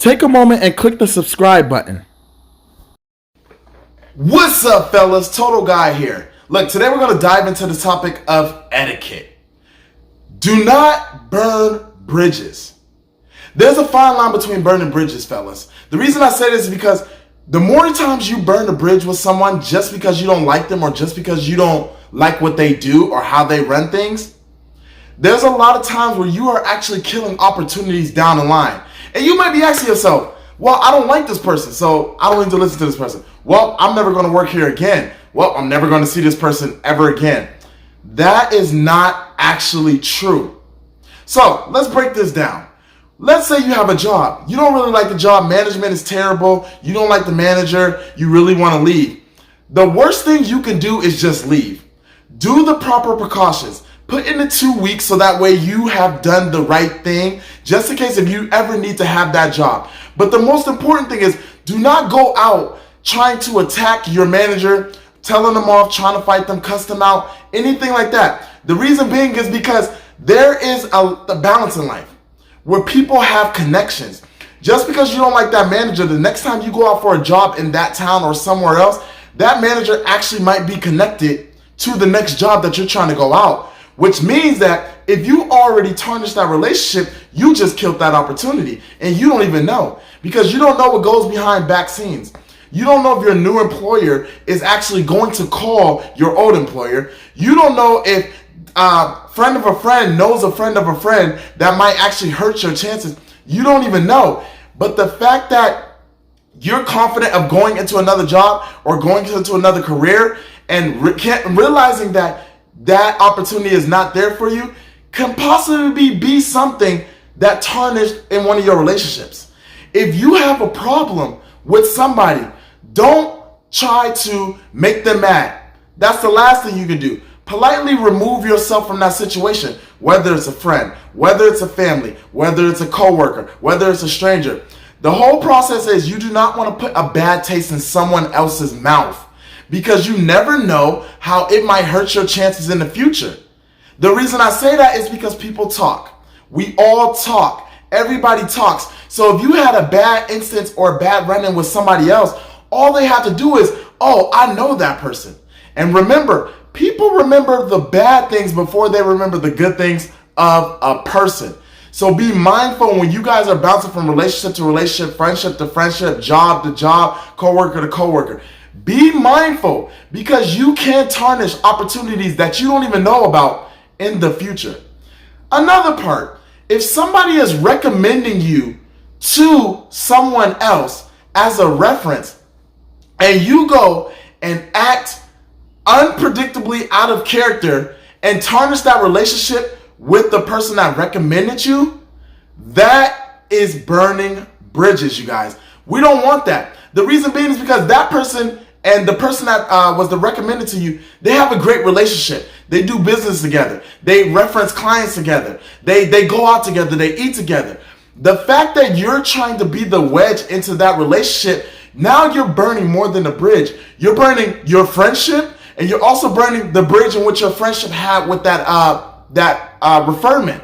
Take a moment and click the subscribe button. What's up, fellas? Total Guy here. Look, today we're going to dive into the topic of etiquette. Do not burn bridges. There's a fine line between burning bridges, fellas. The reason I say this is because the more times you burn a bridge with someone just because you don't like them or just because you don't like what they do or how they run things, there's a lot of times where you are actually killing opportunities down the line. And you might be asking yourself, well, I don't like this person, so I don't need to listen to this person. Well, I'm never going to work here again. Well, I'm never going to see this person ever again. That is not actually true. So let's break this down. Let's say you have a job. You don't really like the job. Management is terrible. You don't like the manager. You really want to leave. The worst thing you can do is just leave. Do the proper precautions. Put in the 2 weeks so that way you have done the right thing, just in case if you ever need to have that job. But the most important thing is, do not go out trying to attack your manager, telling them off, trying to fight them, cuss them out, anything like that. The reason being is because there is a balance in life where people have connections. Just because you don't like that manager, the next time you go out for a job in that town or somewhere else, that manager actually might be connected to the next job that you're trying to go out. Which means that if you already tarnished that relationship, you just killed that opportunity. And you don't even know. Because you don't know what goes behind back scenes. You don't know if your new employer is actually going to call your old employer. You don't know if a friend of a friend knows a friend of a friend that might actually hurt your chances. You don't even know. But the fact that you're confident of going into another job or going into another career and realizing that that opportunity is not there for you can possibly be something that tarnished in one of your relationships. If you have a problem with somebody, don't try to make them mad. That's the last thing you can do. Politely remove yourself from that situation, whether it's a friend, whether it's a family, whether it's a coworker, whether it's a stranger. The whole process is you do not want to put a bad taste in someone else's mouth, because you never know how it might hurt your chances in the future. The reason I say that is because people talk. We all talk. Everybody talks. So if you had a bad instance or a bad run-in with somebody else, all they have to do is, oh, I know that person. And remember, people remember the bad things before they remember the good things of a person. So be mindful when you guys are bouncing from relationship to relationship, friendship to friendship, job to job, coworker to coworker. Be mindful, because you can tarnish opportunities that you don't even know about in the future. Another part, if somebody is recommending you to someone else as a reference and you go and act unpredictably out of character and tarnish that relationship with the person that recommended you, that is burning bridges, you guys. We don't want that. The reason being is because that person and the person that was the recommended to you, they have a great relationship. They do business together. They reference clients together. They go out together. They eat together. The fact that you're trying to be the wedge into that relationship, now you're burning more than a bridge. You're burning your friendship, and you're also burning the bridge in which your friendship had with that referment.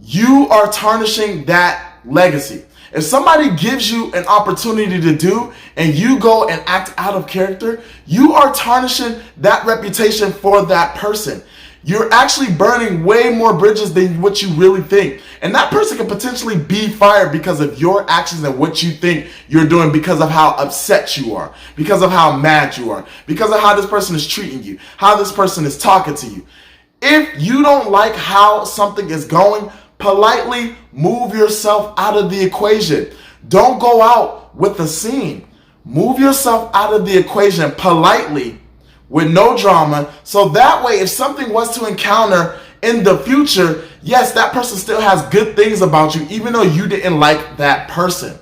You are tarnishing that legacy. If somebody gives you an opportunity to do and you go and act out of character, you are tarnishing that reputation for that person. You're actually burning way more bridges than what you really think. And that person could potentially be fired because of your actions and what you think you're doing, because of how upset you are, because of how mad you are, because of how this person is treating you, how this person is talking to you. If you don't like how something is going, politely move yourself out of the equation. Don't go out with a scene. Move yourself out of the equation politely with no drama. So that way, if something was to encounter in the future, yes, that person still has good things about you, even though you didn't like that person.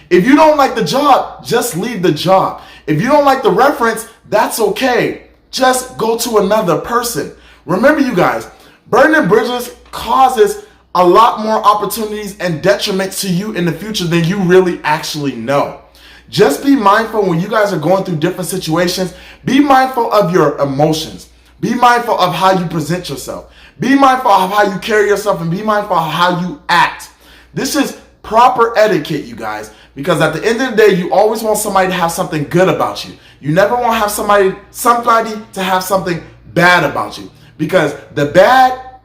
If you don't like the job, just leave the job. If you don't like the reference, that's okay. Just go to another person. Remember, you guys, burning bridges causes a lot more opportunities and detriments to you in the future than you really actually know. Just be mindful when you guys are going through different situations. Be mindful of your emotions. Be mindful of how you present yourself. Be mindful of how you carry yourself, and be mindful of how you act. This is proper etiquette, you guys, because at the end of the day, you always want somebody to have something good about you. You never want to have somebody to have something bad about you, because the bad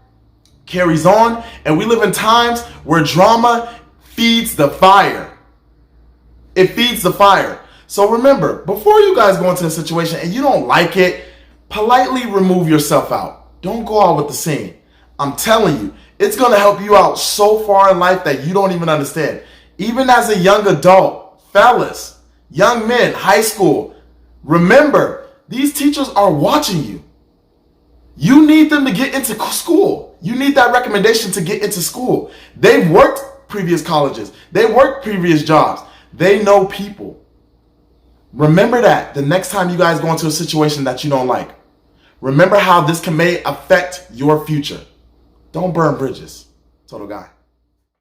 carries on, and we live in times where drama feeds the fire. It feeds the fire. So remember, before you guys go into a situation and you don't like it, politely remove yourself out. Don't go out with the scene. I'm telling you, it's going to help you out so far in life that you don't even understand. Even as a young adult, fellas, young men, high school, remember, these teachers are watching you. You need them to get into school. You need that recommendation to get into school. They've worked previous colleges. They worked previous jobs. They know people. Remember that the next time you guys go into a situation that you don't like. Remember how this may affect your future. Don't burn bridges. Total guy.